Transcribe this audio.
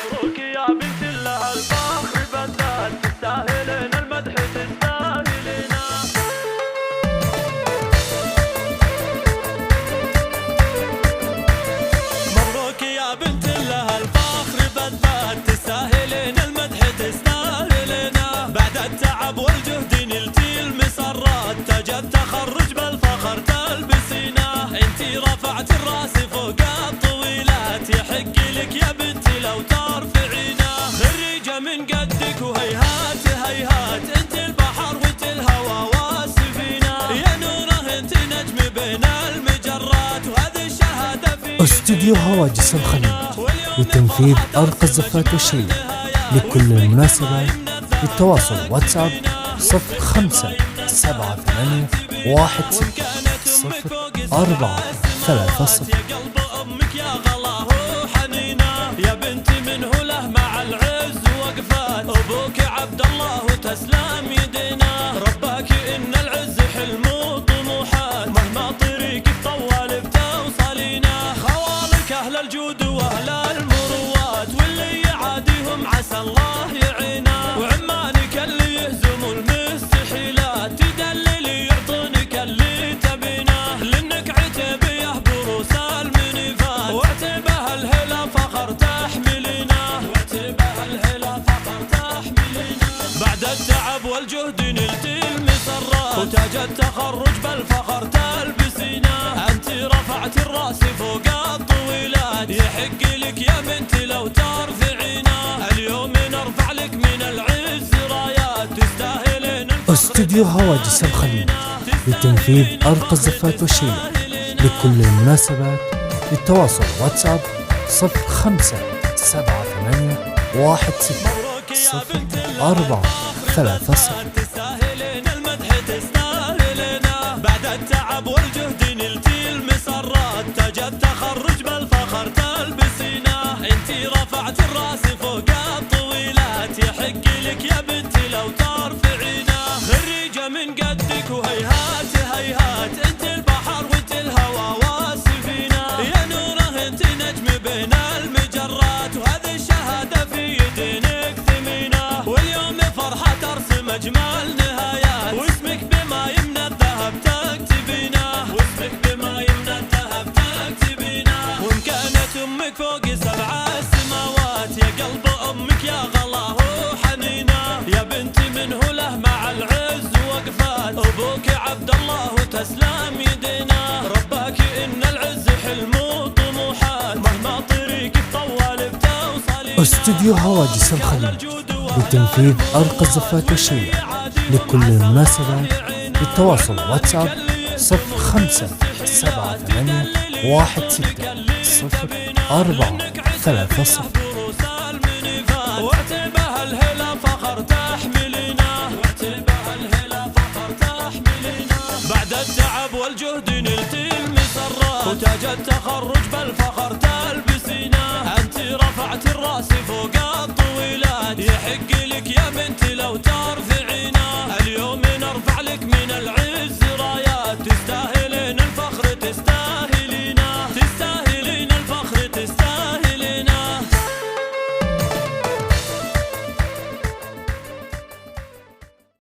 مبروك يا بنت الله الفخر بدال، تستاهلين المدح تستاهلينه. مبروك يا بنت الله الفخر بدال، تستاهلين المدح تستاهلينه. بعد التعب والجهد نلتي المسرات، تاج التخرج بالفخر تلبسينه. انتي رفعت الراس فوق الطويلات، يحق لك يا بنتي لو ترفعينه. خريجة من قدك وهيهات هيهات، انت البحر وانت الهوى والسفينة. يا نوره انت نجم بين المجرات، وهذه الشهادة في استوديو هواجس الخليج لتنفيذ أرقى الزفات والشيلة لكل المناسبات. للتواصل واتساب 0578160430. يا قلب امك يا غلاه وحنينه، يا بنتي منه له مع العز وقفات. ابوك عبد الله وتسلم يدينا، رباك ان العز حلم وطموحات. مهما طريقك طوال بتوصلينا، خوالك اهل الجود واهل المروات، واللي يعاديهم عسى الله يعينا. وعمانك اللي يهزموا المستحيلات، تدللي يعطونك اللي تبينه. لانك عتيبيه بروس المنيفات، وعتيبه الهلا فخر تحملينه. وعتيبه الهلا فخر تحملينه. بعد التعب والجهد نلتي المسرات، وتاج التخرج بالفخر تلبسينه. انت رفعت الراس فوق الطويلات، يحق لك يا بنتي لو ترفعينه. اليوم نرفع لك من العز رايات، تستاهلين. استوديو هواجس الخليج لتنفيذ أرقى الزفات والشيلة لكل المناسبات. للتواصل واتساب 0578160430. تستاهلين المدح تستاهلينه. بعد التعب والجهد نلتي المسرات، تاج التخرج بالفخر تلبسينه. انتي رفعت الراس فوق الطويلات، يحق لك يا بنتي لو ترفعينه. خريجة من قدك وهيهات هيهات، انت البحر وانت الهوى والسفينة. يا نوره انت نجم بين المجرات، وهذه الشهادة في يدينك ثمينة. واليوم فرحة ترسم اجمل نهايات، واسمك بما يمنى الذهب تكتبينه. واسمك بما يمنى الذهب تكتبينه. ومكانة امك فوق 7 السماوات، يا قلب امك يا غلاه وحنينه. يا بنتي منه له مع العز وقفات. ابوك عبد الله وتسلم يدينا، رباك ان العز حلم وطموحات. مهما طريقك طوال بتوصلين. استوديو هواجس الخليج لتنفيذ أرقى الزفات والشيلة لكل المناسبات. للتواصل واتساب 0578160430. وعتيبه الهلا فخر تحملينه. وعتيبه الهلا فخر تحملينه. بعد التعب والجهد نلتي المسرات، وتاج التخرج بالفخر تلبسينه. انت رفعت الراس فوق